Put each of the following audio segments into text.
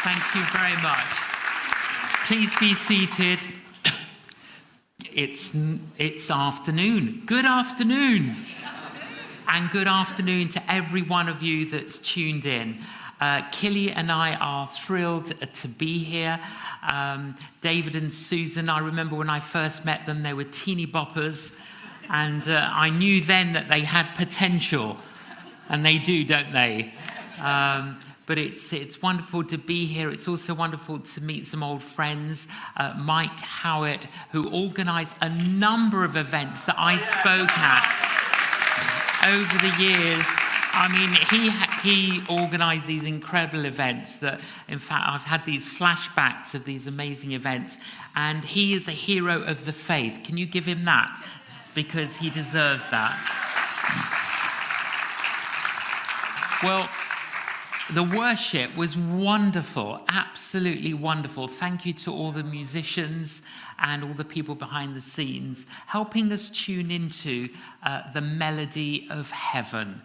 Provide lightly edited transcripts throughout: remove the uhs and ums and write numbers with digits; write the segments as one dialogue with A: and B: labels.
A: Thank you very much. Please be seated. It's afternoon. Good afternoon. And good afternoon to every one of you that's tuned in. Killy and I are thrilled to be here. David and Susan, I remember when I first met them, they were teeny boppers. And I knew then that they had potential. And they do, don't they? But it's wonderful to be here. It's also wonderful to meet some old friends. Mike Howitt, who organised a number of events that I spoke at over the years. I mean, he organised these incredible events that, in fact, I've had these flashbacks of these amazing events. And he is a hero of the faith. Can you give him that? Because he deserves that. Well, the worship was wonderful, absolutely wonderful. Thank you to all the musicians and all the people behind the scenes, helping us tune into the melody of heaven.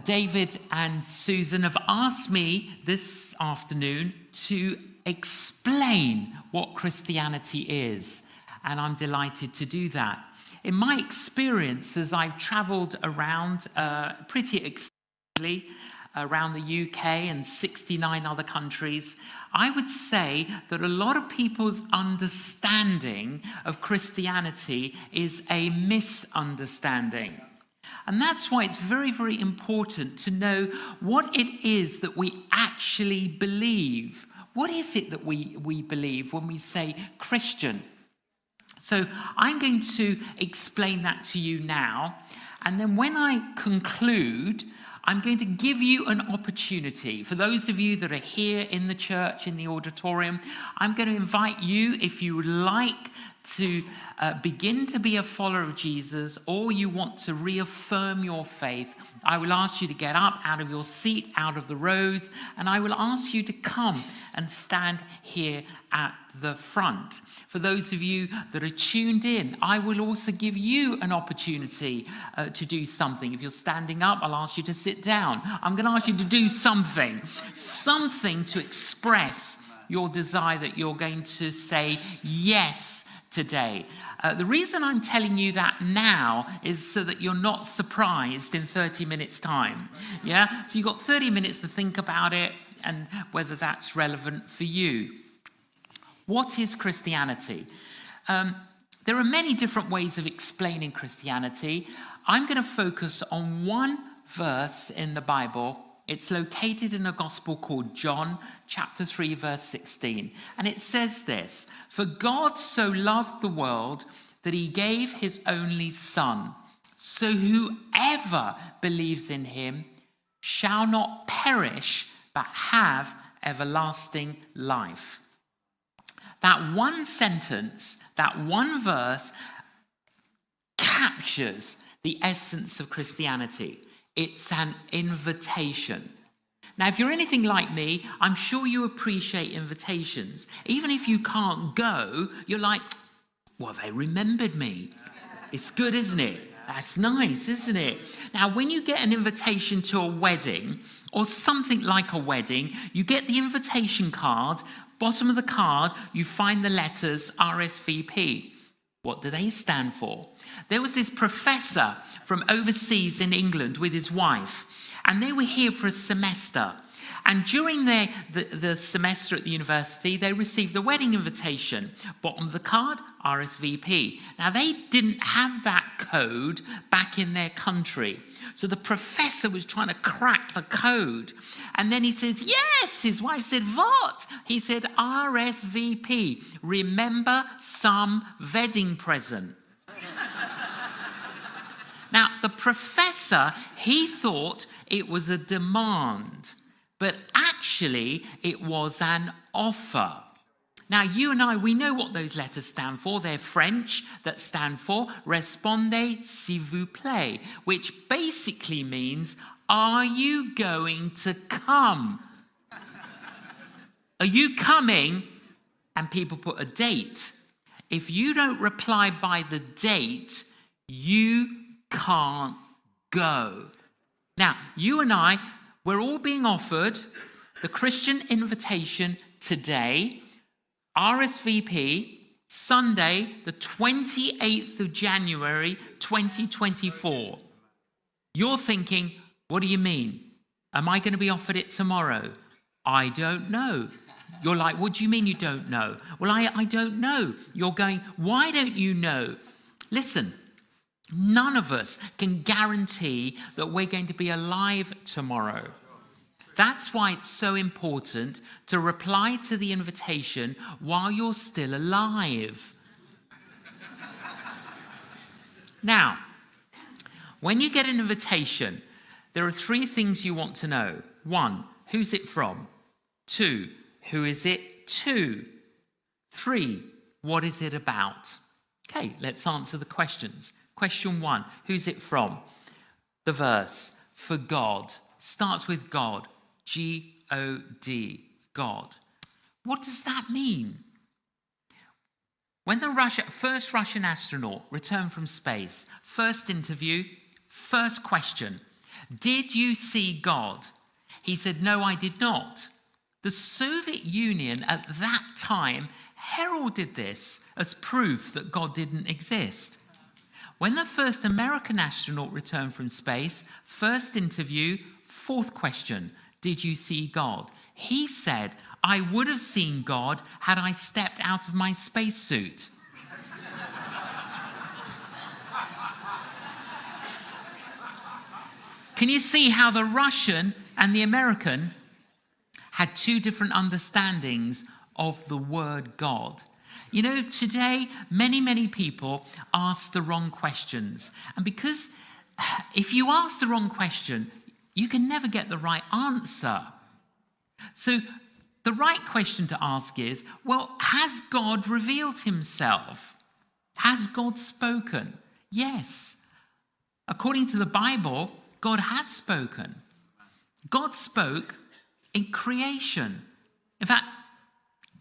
A: David and Susan have asked me this afternoon to explain what Christianity is, and I'm delighted to do that. In my experience, as I've travelled around pretty extensively, around the UK and 69 other countries, I would say that a lot of people's understanding of Christianity is a misunderstanding. And that's why it's very, very important to know what it is that we actually believe. What is it that we believe when we say Christian? So I'm going to explain that to you now. And then when I conclude, I'm going to give you an opportunity. For those of you that are here in the church, in the auditorium, I'm going to invite you, if you would like to begin to be a follower of Jesus, or you want to reaffirm your faith, I will ask you to get up out of your seat, out of the rows, and I will ask you to come and stand here at the front. For those of you that are tuned in, I will also give you an opportunity to do something. If you're standing up, I'll ask you to sit down. I'm going to ask you to do something to express your desire that you're going to say yes today. The reason I'm telling you that now is so that you're not surprised in 30 minutes' time. Yeah? So you've got 30 minutes to think about it and whether that's relevant for you. What is Christianity? There are many different ways of explaining Christianity. I'm going to focus on one verse in the Bible. It's located in a gospel called John, chapter 3, verse 16. And it says this: "For God so loved the world that he gave his only Son, so whoever believes in him shall not perish, but have everlasting life." That one sentence, that one verse captures the essence of Christianity. It's an invitation. Now, if you're anything like me, I'm sure you appreciate invitations. Even if you can't go, you're like, well, they remembered me. It's good, isn't it? That's nice, isn't it? Now, when you get an invitation to a wedding or something like a wedding, you get the invitation card. Bottom of the card, you find the letters RSVP. What do they stand for? There was this professor from overseas in England with his wife, and they were here for a semester. And during the semester at the university, they received the wedding invitation. Bottom of the card, RSVP. Now, they didn't have that code back in their country. So the professor was trying to crack the code. And then he says, yes. His wife said, what? He said, RSVP. Remember some wedding present. Now, the professor, he thought it was a demand. But actually, it was an offer. Now, you and I, we know what those letters stand for. They're French, that stand for Répondez s'il vous plaît, which basically means, are you going to come? Are you coming? And people put a date. If you don't reply by the date, you can't go. Now, you and I, we're all being offered The Christian invitation today, RSVP, Sunday, the 28th of January, 2024. You're thinking, what do you mean? Am I going to be offered it tomorrow? I don't know. You're like, what do you mean you don't know? Well, I don't know. You're going, why don't you know? Listen, none of us can guarantee that we're going to be alive tomorrow. That's why it's so important to reply to the invitation while you're still alive. Now, when you get an invitation, there are 3 things you want to know. 1, who's it from? 2, who is it to? 3, what is it about? Okay, let's answer the questions. Question 1, who's it from? The verse, for God, starts with God. G-O-D, God. What does that mean? When the first Russian astronaut returned from space, first interview, first question, did you see God? He said, no, I did not. The Soviet Union at that time heralded this as proof that God didn't exist. When the first American astronaut returned from space, first interview, fourth question, did you see God? He said, I would have seen God had I stepped out of my spacesuit. Can you see how the Russian and the American had 2 different understandings of the word God? You know, today, many people ask the wrong questions. And because if you ask the wrong question, you can never get the right answer. So the right question to ask is, well, has God revealed himself? Has God spoken? Yes. According to the Bible, God has spoken. God spoke in creation. In fact,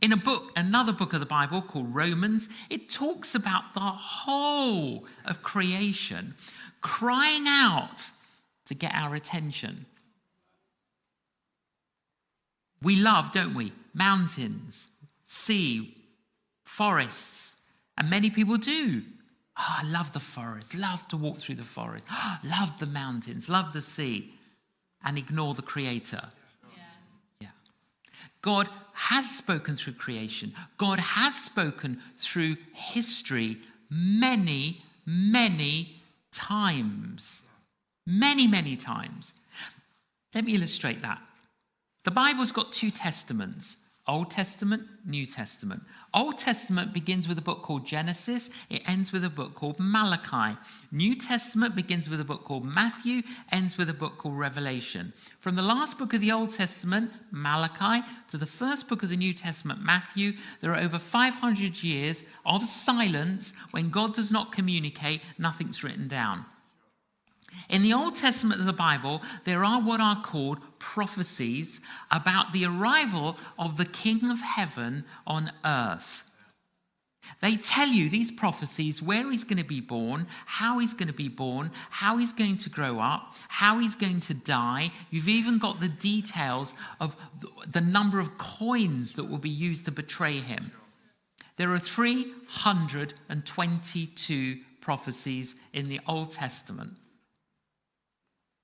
A: in another book of the Bible called Romans, it talks about the whole of creation crying out to get our attention. We love, don't we, mountains, sea, forests, and many people do. Oh, I love the forest, love to walk through the forest, love the mountains, love the sea, and ignore the Creator. Yeah. God has spoken through creation. God has spoken through history many times. Many times. Let me illustrate that. The Bible's got 2 testaments, Old Testament, New Testament. Old Testament begins with a book called Genesis. It ends with a book called Malachi. New Testament begins with a book called Matthew, ends with a book called Revelation. From the last book of the Old Testament, Malachi, to the first book of the New Testament, Matthew, there are over 500 years of silence. When God does not communicate, nothing's written down. In the Old Testament of the Bible, there are what are called prophecies about the arrival of the King of Heaven on earth. They tell you, these prophecies, where he's going to be born, how he's going to be born, how he's going to grow up, how he's going to die. You've even got the details of the number of coins that will be used to betray him. There are 322 prophecies in the Old Testament.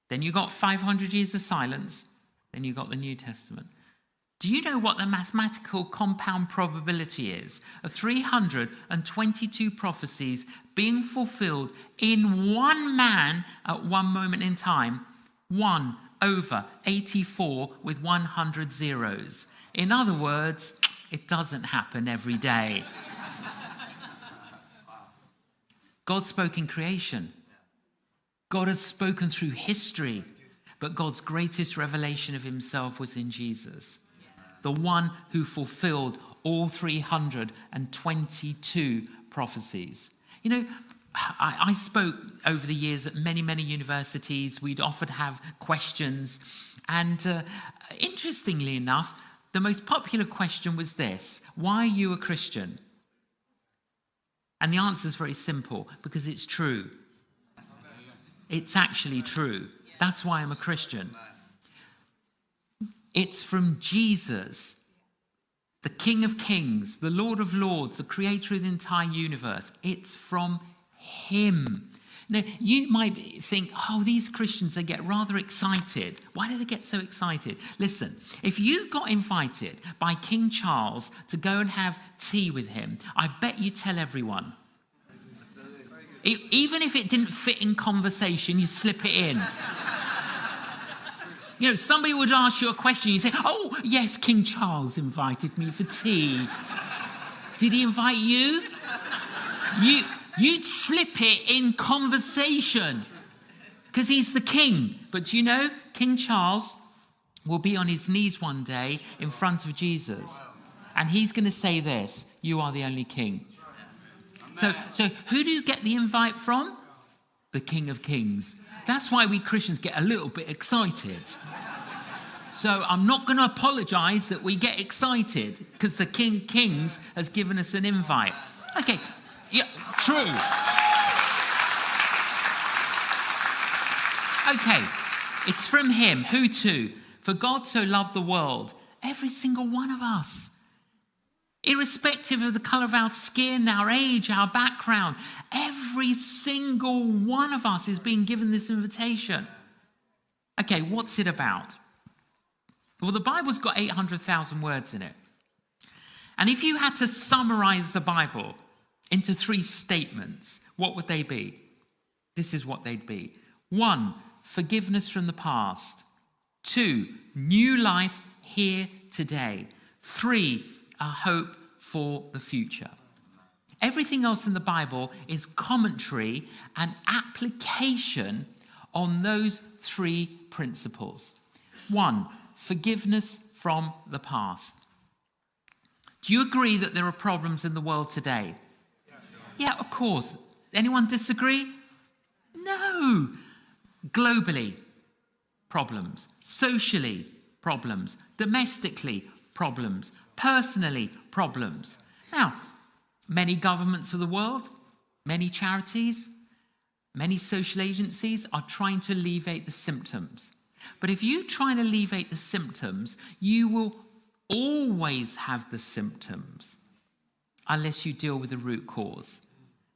A: Then you got 500 years of silence. Then you got the New Testament. Do you know what the mathematical compound probability is of 322 prophecies being fulfilled in one man at one moment in time? 1 over 84 with 100 zeros. In other words, it doesn't happen every day. God spoke in creation. God has spoken through history, but God's greatest revelation of himself was in Jesus, the one who fulfilled all 322 prophecies. You know, I spoke over the years at many universities. We'd often have questions. And interestingly enough, the most popular question was this: why are you a Christian? And the answer is very simple: because it's true. It's actually true. That's why I'm a Christian. It's from Jesus, the King of Kings, the Lord of Lords, the creator of the entire universe. It's from him. Now, you might think, oh, these Christians, they get rather excited. Why do they get so excited? Listen, if you got invited by King Charles to go and have tea with him, I bet you tell everyone. Even if it didn't fit in conversation, you'd slip it in. You know, somebody would ask you a question, you say, oh, yes, King Charles invited me for tea. Did he invite you? You'd slip it in conversation because he's the king. But do you know, King Charles will be on his knees one day in front of Jesus. And he's going to say this, you are the only king. So who do you get the invite from? The King of Kings. That's why we Christians get a little bit excited. So I'm not going to apologize that we get excited because the King of Kings has given us an invite. Okay. Yeah, true. Okay, it's from him. Who to? For God so loved the world. Every single one of us. Irrespective of the colour of our skin, our age, our background. Every single one of us is being given this invitation. Okay, what's it about? Well, the Bible's got 800,000 words in it. And if you had to summarise the Bible into 3 statements, what would they be? This is what they'd be. 1, forgiveness from the past. 2, new life here today. 3, a hope for the future. Everything else in the Bible is commentary and application on those 3 principles. 1, forgiveness from the past. Do you agree that there are problems in the world today? Yeah, of course. Anyone disagree? No. Globally, problems. Socially, problems. Domestically, problems. Personally, problems. Now, many governments of the world, many charities, many social agencies are trying to alleviate the symptoms. But if you try and alleviate the symptoms, you will always have the symptoms unless you deal with the root cause.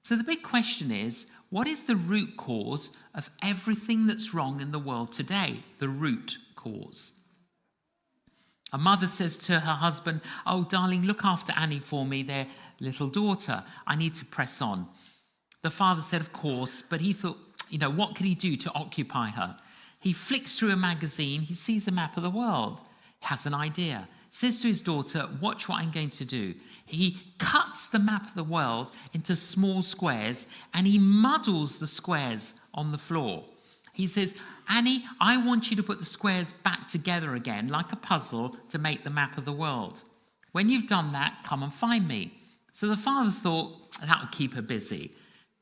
A: So the big question is, what is the root cause of everything that's wrong in the world today? The root cause. A mother says to her husband, oh, darling, look after Annie for me, their little daughter. I need to press on. The father said, of course, but he thought, what could he do to occupy her? He flicks through a magazine. He sees a map of the world. He has an idea. Says to his daughter, watch what I'm going to do. He cuts the map of the world into small squares and he muddles the squares on the floor. He says, Annie, I want you to put the squares back together again like a puzzle to make the map of the world. When you've done that, come and find me. So the father thought that would keep her busy.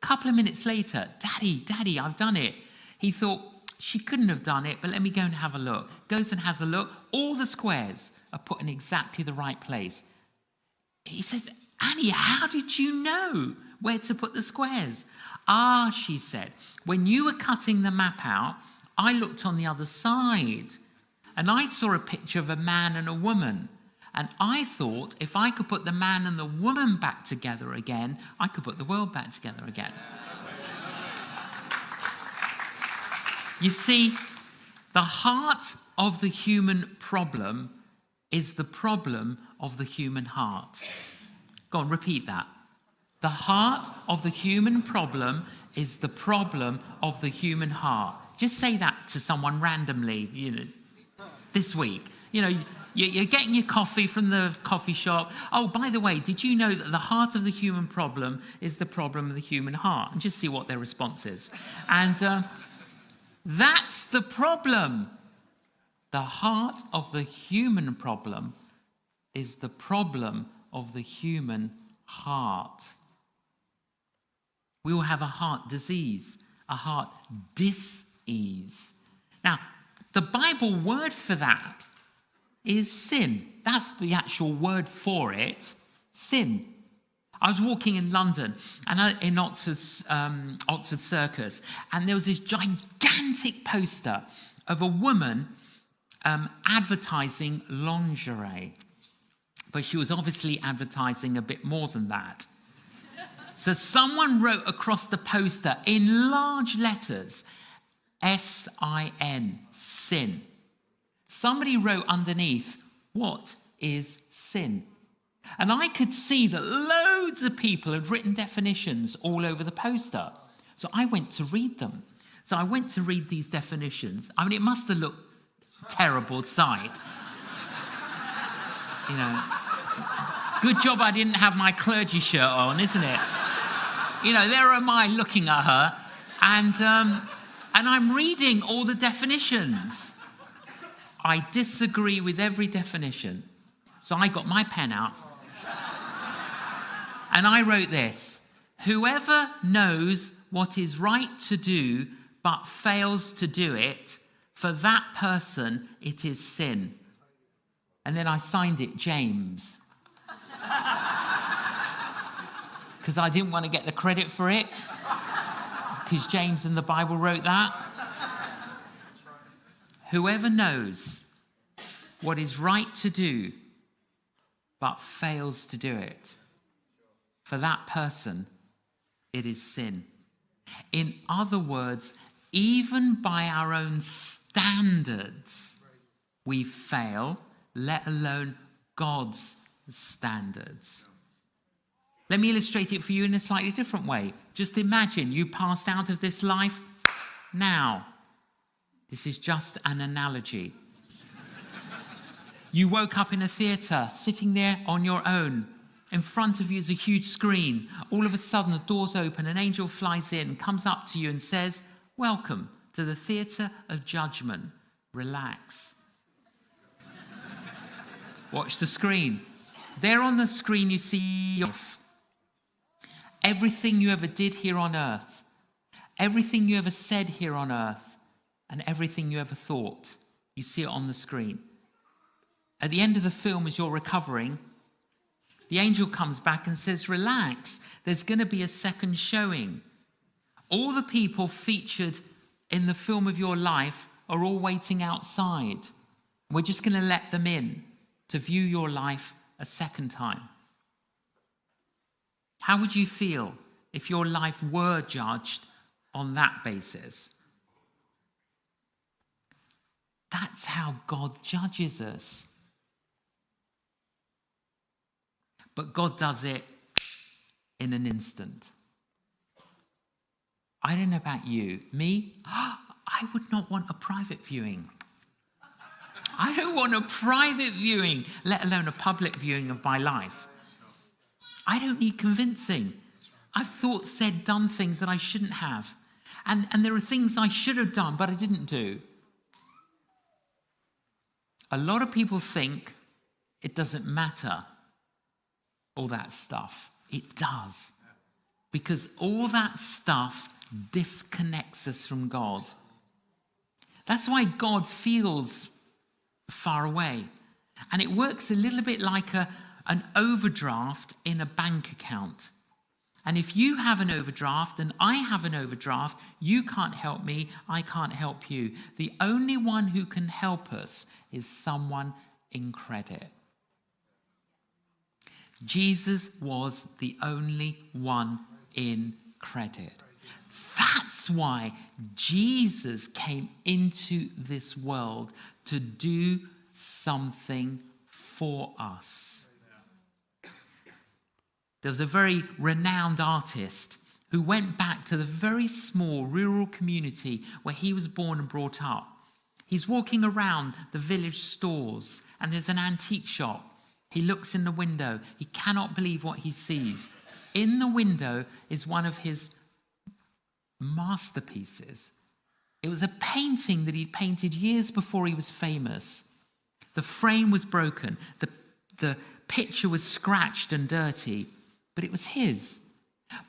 A: A couple of minutes later, Daddy, I've done it. He thought, she couldn't have done it, but let me go and have a look. Goes and has a look. All the squares are put in exactly the right place. He says, Annie, how did you know where to put the squares? Ah, she said, when you were cutting the map out, I looked on the other side and I saw a picture of a man and a woman. And I thought if I could put the man and the woman back together again, I could put the world back together again. You see, the heart of the human problem is the problem of the human heart. Go on, repeat that. The heart of the human problem is the problem of the human heart. Just say that to someone randomly, this week. You're getting your coffee from the coffee shop. Oh, by the way, did you know that the heart of the human problem is the problem of the human heart? And just see what their response is. And that's the problem. The heart of the human problem is the problem of the human heart. We will have a heart disease, a heart dis-ease. Now, the Bible word for that is sin. That's the actual word for it, sin. I was walking in London and in Oxford Circus, and there was this gigantic poster of a woman advertising lingerie. But she was obviously advertising a bit more than that. So someone wrote across the poster in large letters, S-I-N, sin. Somebody wrote underneath, what is sin? And I could see that loads of people had written definitions all over the poster. So I went to read them. So I went to read these definitions. I mean, it must have looked a terrible sight. You know, good job I didn't have my clergy shirt on, isn't it? You know, there am I looking at her, and I'm reading all the definitions. I disagree with every definition. So I got my pen out, and I wrote this: whoever knows what is right to do but fails to do it, for that person it is sin. And then I signed it James. Because I didn't want to get the credit for it. Because James in the Bible wrote that. Whoever knows what is right to do but fails to do it, for that person it is sin. In other words, even by our own standards, we fail, let alone God's standards. Let me illustrate it for you in a slightly different way. Just imagine you passed out of this life now. This is just an analogy. You woke up in a theatre, sitting there on your own. In front of you is a huge screen. All of a sudden, the doors open, an angel flies in, comes up to you and says, "Welcome to the theatre of judgment. Relax." Watch the screen. There on the screen you see your life. Everything you ever did here on earth. Everything you ever said here on earth. And everything you ever thought. You see it on the screen. At the end of the film, as you're recovering, the angel comes back and says, "Relax, there's going to be a second showing. All the people featured in the film of your life are all waiting outside. We're just going to let them in to view your life a second time." How would you feel if your life were judged on that basis? That's how God judges us. But God does it in an instant. I don't know about you. Me, I would not want a private viewing. I don't want a private viewing, let alone a public viewing of my life. I don't need convincing. I've thought, said, done things that I shouldn't have. And there are things I should have done, but I didn't do. A lot of people think it doesn't matter, all that stuff. It does. Because all that stuff disconnects us from God. That's why God feels far away. And it works a little bit like an overdraft in a bank account. And if you have an overdraft and I have an overdraft, you can't help me, I can't help you. The only one who can help us is someone in credit. Jesus was the only one in credit. That's why Jesus came into this world to do something for us. There was a very renowned artist who went back to the very small rural community where he was born and brought up. He's walking around the village stores and there's an antique shop. He looks in the window. He cannot believe what he sees. In the window is one of his masterpieces. It was a painting that he'd painted years before he was famous. The frame was broken. The picture was scratched and dirty, but it was his.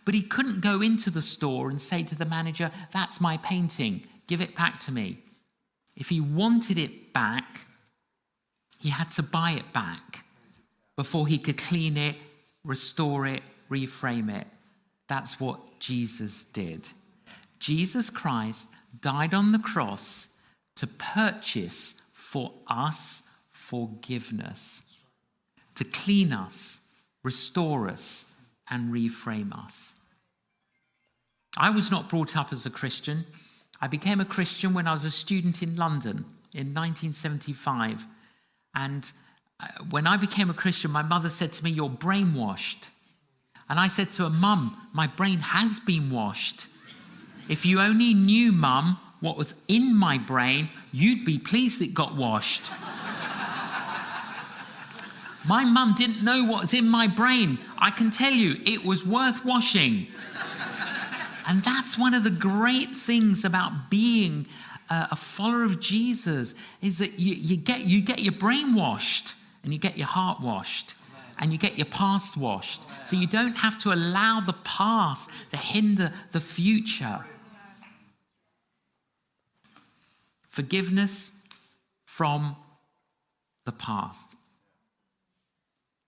A: But he couldn't go into the store and say to the manager, "That's my painting, give it back to me." If he wanted it back, he had to buy it back before he could clean it, restore it, reframe it. That's what Jesus did. Jesus Christ died on the cross to purchase for us forgiveness, to clean us, restore us, and reframe us. I was not brought up as a Christian. I became a Christian when I was a student in London in 1975. And when I became a Christian, my mother said to me, "You're brainwashed." And I said to her, "Mum, my brain has been washed. If you only knew, Mum, what was in my brain, you'd be pleased it got washed." My mum didn't know what was in my brain. I can tell you, it was worth washing. And that's one of the great things about being a follower of Jesus, is that you get your brain washed, and you get your heart washed, and you get your past washed. So you don't have to allow the past to hinder the future. Forgiveness from the past.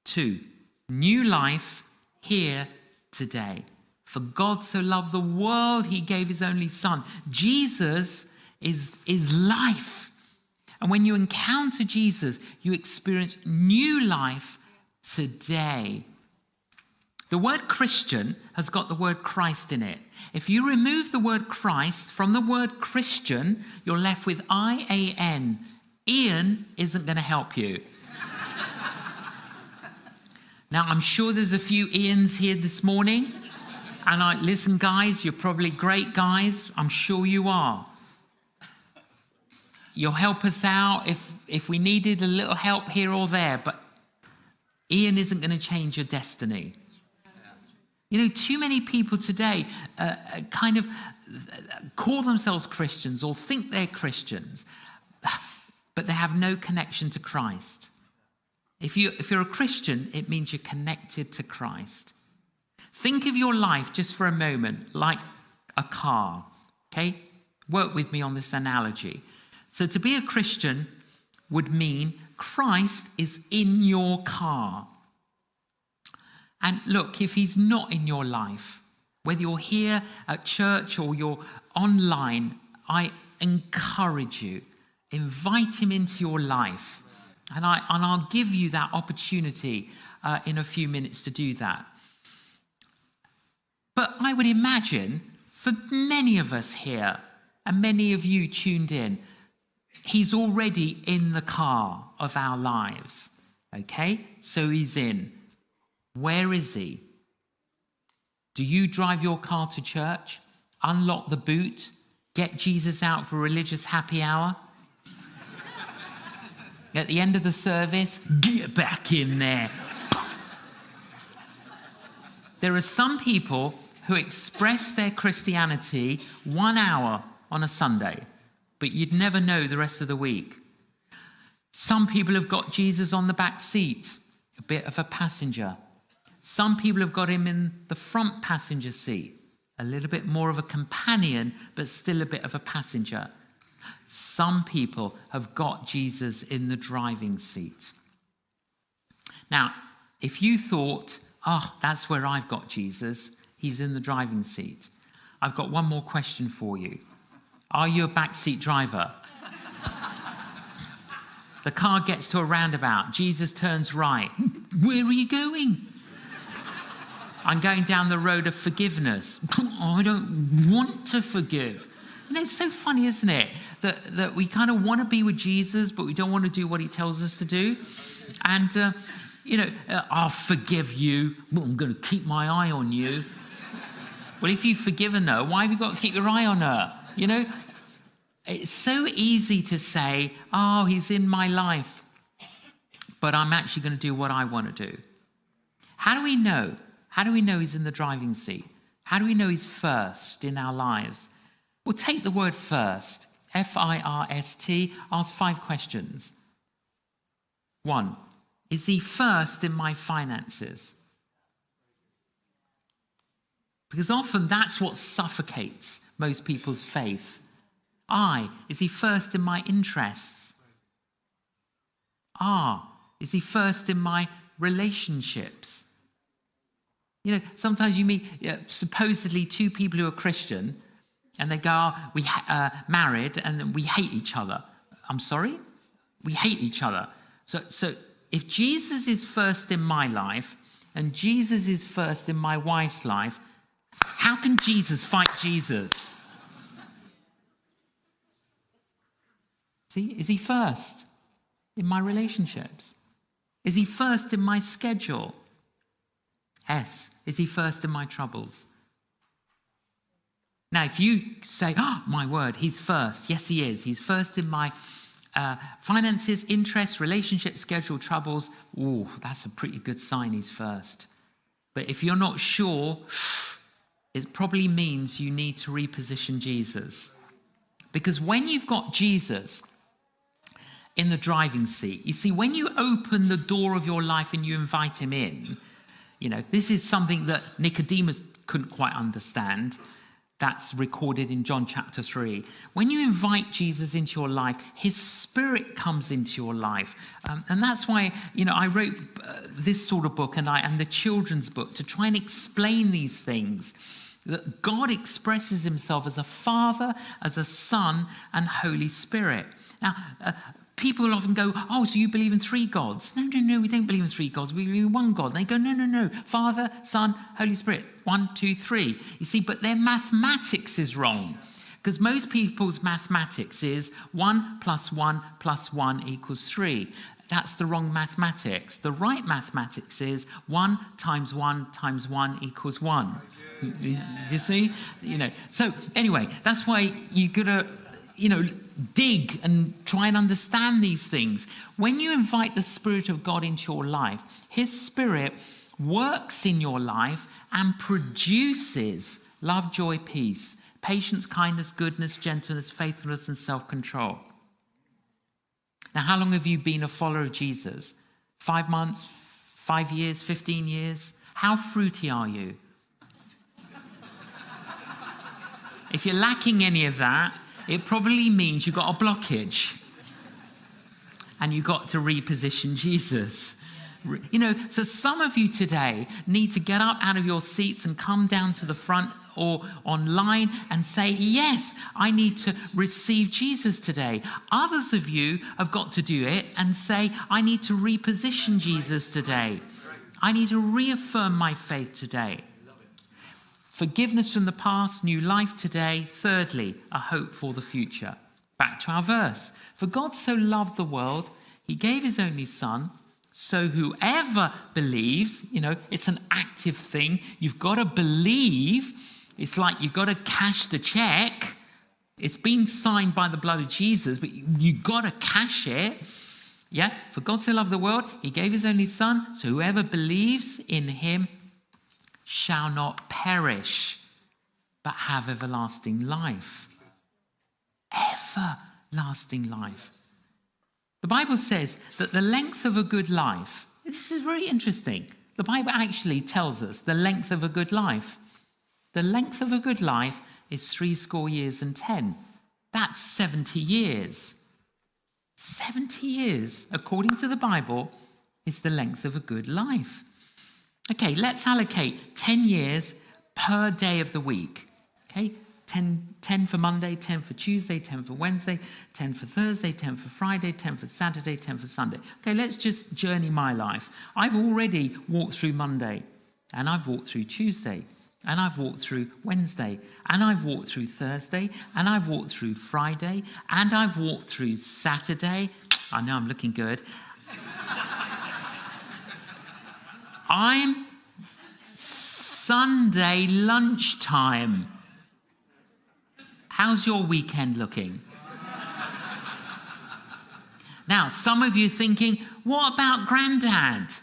A: 2, new life here today. For God so loved the world, he gave his only son. Jesus is life. And when you encounter Jesus, you experience new life today. The word Christian has got the word Christ in it. If you remove the word Christ from the word Christian, you're left with I-A-N. Ian isn't going to help you. Now, I'm sure there's a few Ians here this morning. And listen, guys, you're probably great guys. I'm sure you are. You'll help us out if we needed a little help here or there. But Ian isn't going to change your destiny. You know, too many people today kind of call themselves Christians or think they're Christians, but they have no connection to Christ. If you're a Christian, it means you're connected to Christ. Think of your life just for a moment like a car, okay? Work with me on this analogy. So to be a Christian would mean Christ is in your car. And look, if he's not in your life, whether you're here at church or you're online, I encourage you, invite him into your life. And I'll give you that opportunity in a few minutes to do that. But I would imagine for many of us here, and many of you tuned in, he's already in the car of our lives. Okay? So he's in. Where is he? Do you drive your car to church? Unlock the boot? Get Jesus out for religious happy hour? At the end of the service, get back in there. There are some people who express their Christianity 1 hour on a Sunday, but you'd never know the rest of the week. Some people have got Jesus on the back seat, a bit of a passenger. Some people have got him in the front passenger seat, a little bit more of a companion, but still a bit of a passenger. Some people have got Jesus in the driving seat. Now, if you thought, "Oh, that's where I've got Jesus, he's in the driving seat," I've got one more question for you. Are you a backseat driver? The car gets to a roundabout. Jesus turns right. "Where are you going?" "I'm going down the road of forgiveness." "I don't want to forgive." And it's so funny, isn't it? That we kind of want to be with Jesus, but we don't want to do what he tells us to do. And, "I'll forgive you, but I'm going to keep my eye on you." Well, if you've forgiven her, why have you got to keep your eye on her? You know, it's so easy to say, "Oh, he's in my life, but I'm actually going to do what I want to do." How do we know? How do we know he's in the driving seat? How do we know he's first in our lives? Well, take the word first, F-I-R-S-T, ask 5 questions. 1, is he first in my finances? Because often that's what suffocates most people's faith. Is he first in my interests? Is he first in my relationships? You know, sometimes you meet supposedly 2 people who are Christian, and they go, "We married and we hate each other." I'm sorry? We hate each other. So if Jesus is first in my life and Jesus is first in my wife's life, how can Jesus fight Jesus? See, is he first in my relationships? Is he first in my schedule? S, is he first in my troubles? Now, if you say, oh, my word, he's first. Yes, he is. He's first in my finances, interests, relationship, schedule, troubles. Ooh, that's a pretty good sign he's first. But if you're not sure, it probably means you need to reposition Jesus. Because when you've got Jesus in the driving seat, you see, when you open the door of your life and you invite him in, this is something that Nicodemus couldn't quite understand. That's recorded in John chapter 3. When you invite Jesus into your life, his spirit comes into your life. And that's why, I wrote this sort of book and the children's book to try and explain these things. That God expresses himself as a Father, as a Son, and Holy Spirit. Now, people often go, oh, so you believe in three gods? No, we don't believe in three gods. We believe in one God. And they go, no. Father, Son, Holy Spirit. 1, 2, 3. You see, but their mathematics is wrong. Because most people's mathematics is 1 + 1 + 1 = 3. That's the wrong mathematics. The right mathematics is 1 × 1 × 1 = 1. You see? So anyway, that's why you got to, dig and try and understand these things. When you invite the Spirit of God into your life, his Spirit works in your life and produces love, joy, peace, patience, kindness, goodness, gentleness, faithfulness, and self-control. Now, how long have you been a follower of Jesus? 5 months, 5 years, 15 years? How fruity are you? If you're lacking any of that, it probably means you've got a blockage. And you've got to reposition Jesus. So some of you today need to get up out of your seats and come down to the front or online and say, yes, I need to receive Jesus today. Others of you have got to do it and say, I need to reposition Jesus today. I need to reaffirm my faith today. Forgiveness from the past, new life today. Thirdly, a hope for the future. Back to our verse. For God so loved the world, he gave his only Son, so whoever believes, it's an active thing. You've got to believe. It's like you've got to cash the check. It's been signed by the blood of Jesus, but you've got to cash it. Yeah, for God so loved the world, he gave his only Son, so whoever believes in him shall not perish, but have everlasting life. Everlasting life. The Bible says that the length of a good life, this is very interesting. The Bible actually tells us the length of a good life. The length of a good life is 70 years and 10. That's 70 years. 70 years, according to the Bible, is the length of a good life. Okay, let's allocate 10 years per day of the week. Okay, 10 for Monday, 10 for Tuesday, 10 for Wednesday, 10 for Thursday, 10 for Friday, 10 for Saturday, 10 for Sunday. Okay, let's just journey my life. I've already walked through Monday, and I've walked through Tuesday, and I've walked through Wednesday, and I've walked through Thursday, and I've walked through Friday, and I've walked through Saturday. I know I'm looking good. I'm Sunday lunchtime. How's your weekend looking? Now, some of you are thinking, what about Grandad?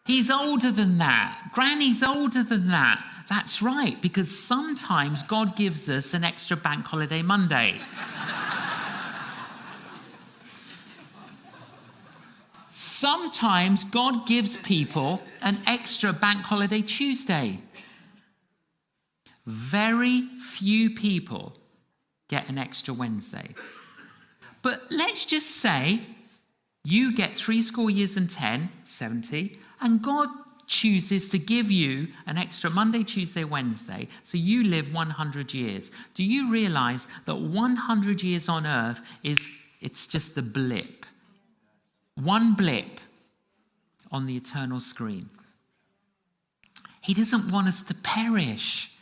A: He's older than that. Granny's older than that. That's right, because sometimes God gives us an extra bank holiday Monday. Sometimes God gives people an extra bank holiday Tuesday. Very few people get an extra Wednesday. But let's just say you get 70 years and 10, 70, and God chooses to give you an extra Monday, Tuesday, Wednesday, so you live 100 years. Do you realize that 100 years on earth it's just the blip? one blip on the eternal screen. He doesn't want us to perish.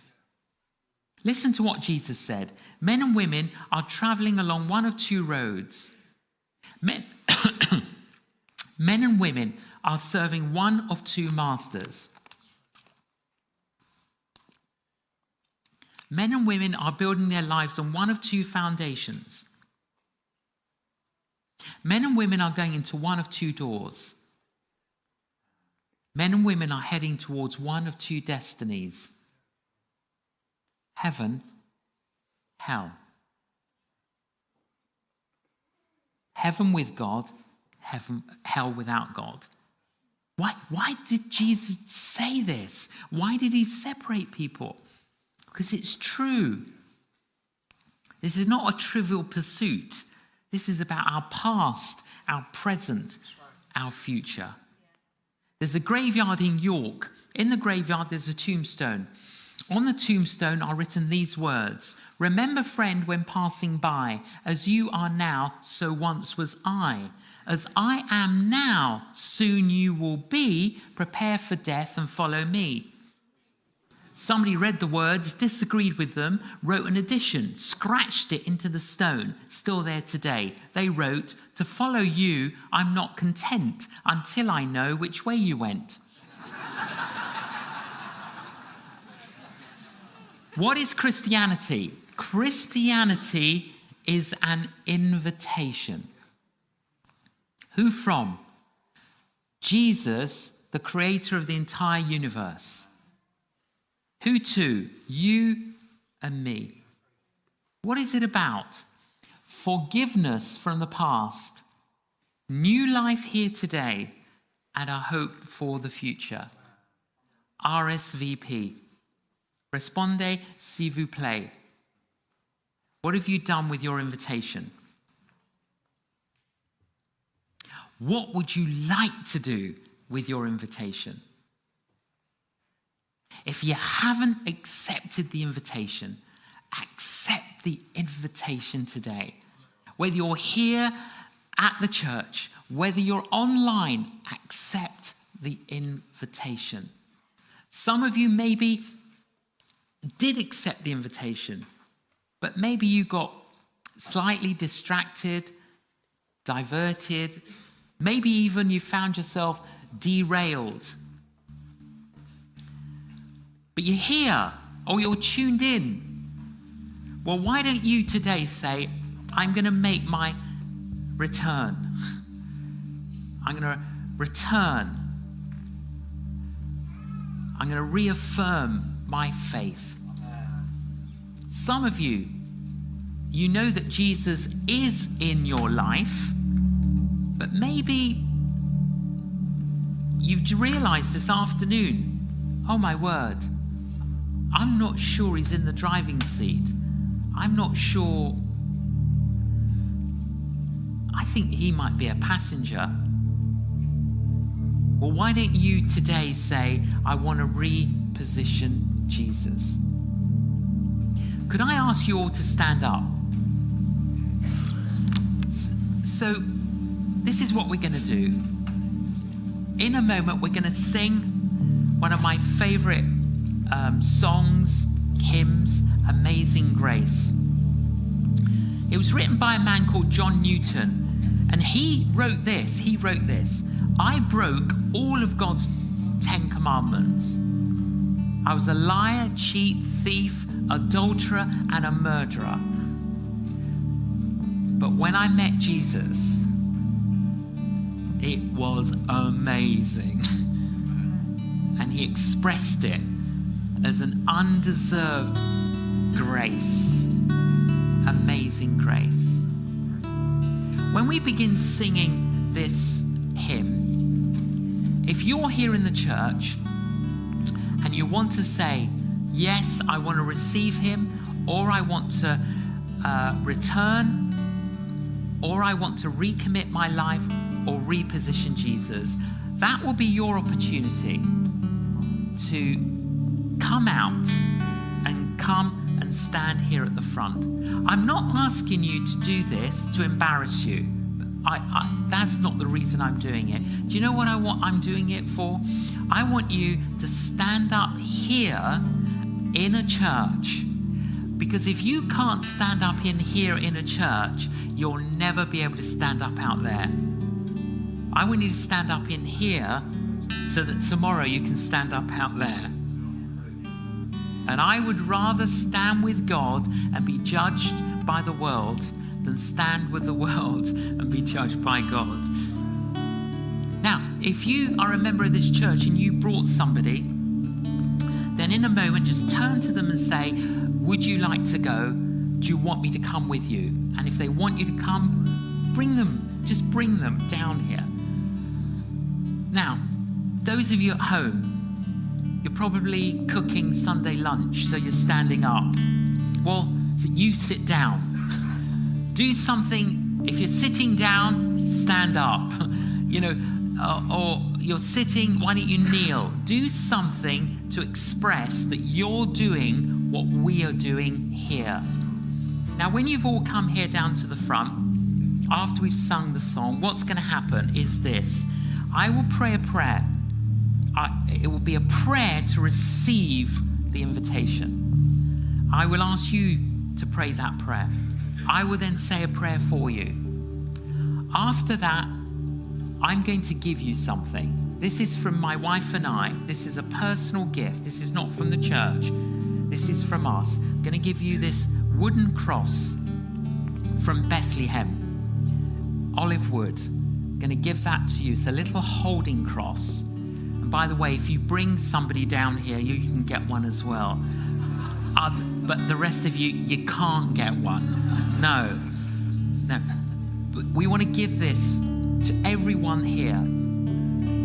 A: Listen to what Jesus said. Men and women are traveling along one of two roads. Men and women are serving one of two masters. Men and women are building their lives on one of two foundations. Men and women are going into one of two doors. Men and women are heading towards one of two destinies. Heaven, hell. Heaven with God, hell without God. Why did Jesus say this? Why did he separate people? Because it's true. This is not a trivial pursuit. This is about our past, our present, our future. There's a graveyard in York. In the graveyard, there's a tombstone. On the tombstone are written these words: "Remember, friend, when passing by, as you are now, so once was I. As I am now, soon you will be. Prepare for death and follow me." Somebody read the words, disagreed with them, wrote an addition, scratched it into the stone, still there today. They wrote, "To follow you, I'm not content until I know which way you went." What is Christianity? Christianity is an invitation. Who from? Jesus, the creator of the entire universe. Who to? You and me. What is it about? Forgiveness from the past, new life here today, and a hope for the future. RSVP. Répondez s'il vous plaît. What have you done with your invitation? What would you like to do with your invitation? If you haven't accepted the invitation, accept the invitation today. Whether you're here at the church, whether you're online, accept the invitation. Some of you maybe did accept the invitation, but maybe you got slightly distracted, diverted, maybe even you found yourself derailed. But you're here, or you're tuned in. Well, why don't you today say, I'm going to make my return. I'm going to return. I'm going to reaffirm my faith. Some of you, you know that Jesus is in your life, but maybe you've realized this afternoon, oh my word, I'm not sure he's in the driving seat. I'm not sure. I think he might be a passenger. Well, why don't you today say, I want to reposition Jesus? Could I ask you all to stand up? So this is what we're going to do. In a moment, we're going to sing one of my favorite songs, hymns, Amazing Grace. It was written by a man called John Newton, and he wrote this. I broke all of God's 10 commandments. I was a liar, cheat, thief, adulterer, and a murderer. But when I met Jesus, it was amazing. And he expressed it as an undeserved grace. Amazing grace. When we begin singing this hymn, if you're here in the church and you want to say, yes, I want to receive him, or I want to return, or I want to recommit my life or reposition Jesus, that will be your opportunity to come out and come and stand here at the front. I'm not asking you to do this to embarrass you. that's not the reason I'm doing it. Do you know what I'm doing it for? I want you to stand up here in a church. Because if you can't stand up in here in a church, you'll never be able to stand up out there. I want you to stand up in here so that tomorrow you can stand up out there. And I would rather stand with God and be judged by the world than stand with the world and be judged by God. Now, if you are a member of this church and you brought somebody, then in a moment just turn to them and say, would you like to go? Do you want me to come with you? And if they want you to come, bring them. Just bring them down here. Now, those of you at home, you're probably cooking Sunday lunch, so you're standing up. Well, so you sit down. Do something. If you're sitting down, stand up. Or you're sitting, why don't you kneel? Do something to express that you're doing what we are doing here. Now, when you've all come here down to the front, after we've sung the song, what's going to happen is this. I will pray a prayer. It will be a prayer to receive the invitation. I will ask you to pray that prayer. I will then say a prayer for you. After that, I'm going to give you something. This is from my wife and I. This is a personal gift. This is not from the church. This is from us. I'm going to give you this wooden cross from Bethlehem. Olive wood. I'm going to give that to you. It's a little holding cross. And by the way, if you bring somebody down here, you can get one as well. But the rest of you, you can't get one. No. But we want to give this to everyone here.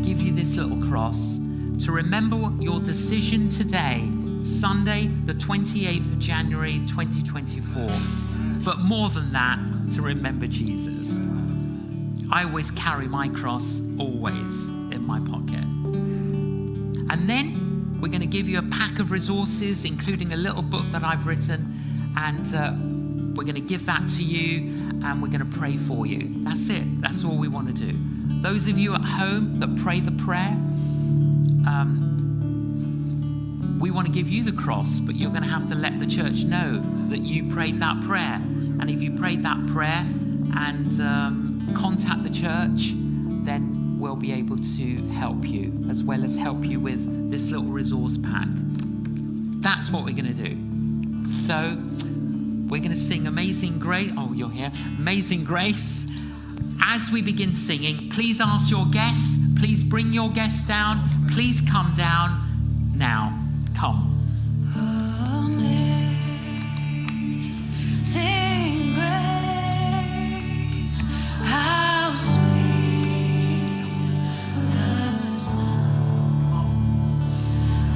A: Give you this little cross to remember your decision today, Sunday, the 28th of January, 2024. But more than that, to remember Jesus. I always carry my cross, always, in my pocket. And then we're going to give you a pack of resources, including a little book that I've written. And we're going to give that to you, and we're going to pray for you. That's it. That's all we want to do. Those of you at home that pray the prayer, we want to give you the cross, but you're going to have to let the church know that you prayed that prayer. And if you prayed that prayer and contact the church, then we'll be able to help you, as well as help you with this little resource pack. That's what we're going to do. So we're going to sing Amazing Grace. Oh, you're here. Amazing Grace. As we begin singing, please ask your guests. Please bring your guests down. Please come down now. Come.
B: Amazing grace, how sweet the sound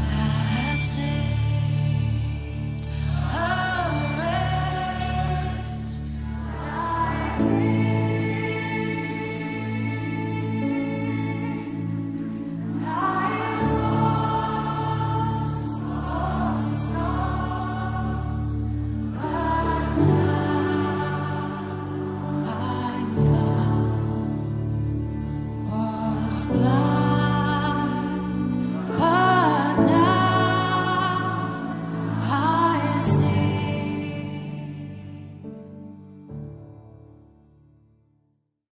B: that saved a wretch like me.